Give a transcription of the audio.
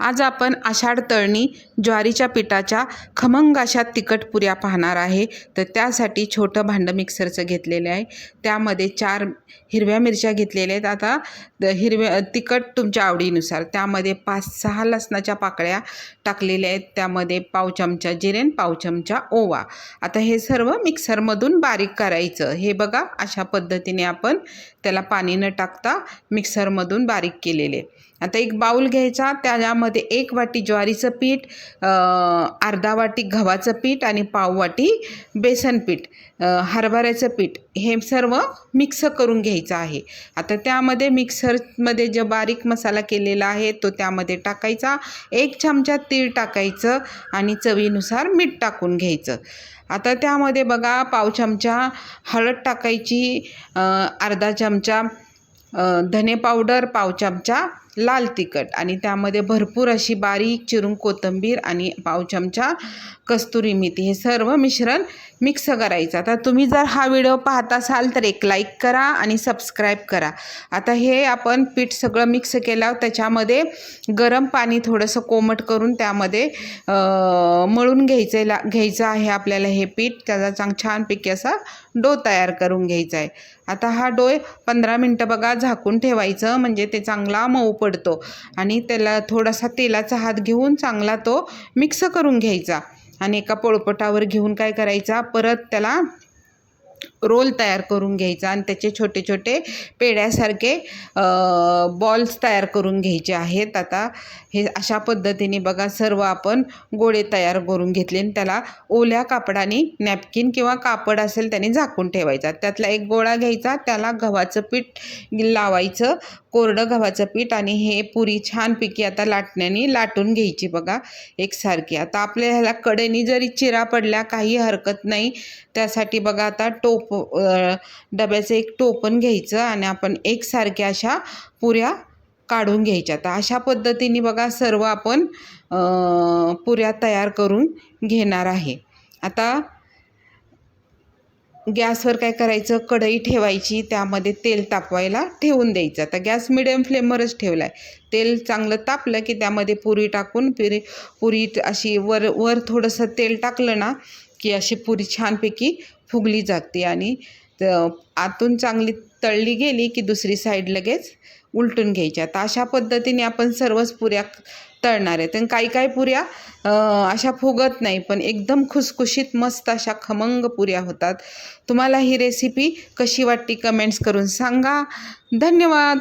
आज आपण आषाढ तळणी ज्वारीच्या पिठाच्या खमंग अशा तिखट पुऱ्या पाहणार आहे। तर त्यासाठी छोटं भांडं मिक्सरचं घेतलेलं आहे। त्यामध्ये 4 हिरव्या मिरच्या घेतलेल्या आहेत। आता तिखट तुमच्या आवडीनुसार त्यामध्ये 5-6 लसणाच्या पाकळ्या टाकलेल्या आहेत। त्यामध्ये पाव चमचा जिरे, पाव चमचा ओवा। आता हे सर्व मिक्सरमधून बारीक करायचं। हे बघा अशा पद्धतीने आपण त्याला पाणी न टाकता मिक्सरमधून बारीक केलेले। आता एक बाउल घ्यायचा, त्यामध्ये 1 वाटी ज्वारीचं पीठ, अर्धा वाटी गव्हाचं पीठ आणि पाव वाटी बेसन पीठ, हरभऱ्याचं पीठ हे सर्व मिक्स करून घ्यायचं आहे। आता त्यामध्ये मिक्सरमध्ये जो बारीक मसाला केलेला आहे तो त्यामध्ये टाकायचा। 1 चमचा तीळ टाकायचं आणि चवीनुसार मीठ टाकून घ्यायचं। आता त्यामध्ये बघा पाव चमचा हळद टाकायची, अर्धा चमचा धने पावडर, पाव चमचा लाल तिखट आणि त्यामध्ये भरपूर अशी बारीक चिरून कोथिंबीर आणि पाव चमचा कस्तुरी मेथी हे सर्व मिश्रण मिक्स करायचं। आता तुम्ही जर हा व्हिडिओ पाहत असाल तर एक लाईक करा आणि सबस्क्राईब करा। आता हे आपण पीठ सगळं मिक्स केल्यावर त्याच्यामध्ये गरम पाणी थोडंसं कोमट करून त्यामध्ये मळून घ्यायचं आहे आपल्याला हे पीठ। त्याचा छानपैकी असा डो तयार करून घ्यायचा आहे। आता हा डो 15 मिनटं बघा झाकून ठेवायचं, म्हणजे ते चांगला मऊ पडतो आणि त्याला थोडासा तेलाचा हात घेऊन चांगला तो मिक्स करून घ्यायचा आणि एका पोळपाटावर घेऊन काय करायचा, परत त्याला रोल तयार करून घ्यायचा आणि त्याचे छोटे छोटे पेड्यासारखे बॉल्स तयार करून घ्यायचे आहेत। आता हे अशा पद्धतीने बघा सर्व आपण गोळे तयार करून घेतले आणि त्याला ओल्या कापडाने नॅपकिन किंवा कापड असेल त्याने झाकून ठेवायचा। त्यातला एक गोळा घ्यायचा, त्याला गव्हाचं पीठ लावायचं, कोरडं गव्हाचं पीठ, आणि हे पुरी छानपैकी आता लाटण्याने लाटून घ्यायची बघा एकसारखी। आता आपल्या ह्याला कडेनी जरी चिरा पडल्या काही हरकत नाही, त्यासाठी बघा आता डब्याचं एक टोपण घ्यायचं आणि आपण एकसारख्या अशा पुऱ्या काढून घ्यायच्या। तर अशा पद्धतीने बघा सर्व आपण पुऱ्या तयार करून घेणार आहे। आता गॅसवर काय करायचं, कढई ठेवायची, त्यामध्ये तेल तापवायला ठेवून द्यायचं। आता गॅस मिडियम फ्लेमवरच ठेवला आहे। तेल चांगलं तापलं की त्यामध्ये पुरी टाकून पुरी अशी वर थोडंसं तेल टाकलं ना की अशी पुरी छानपैकी फुगली जाते आणि आतून चांगली तळली गेली की दुसरी साईड लगेच उलटून घ्यायच्या। तर अशा पद्धतीने आपण सर्वच पुऱ्या तळणार आहेत। आणि काही पुऱ्या अशा फुगत नाही, पण एकदम खुसखुशीत मस्त अशा खमंग पुऱ्या होतात। तुम्हाला ही रेसिपी कशी वाटली कमेंट्स करून सांगा। धन्यवाद।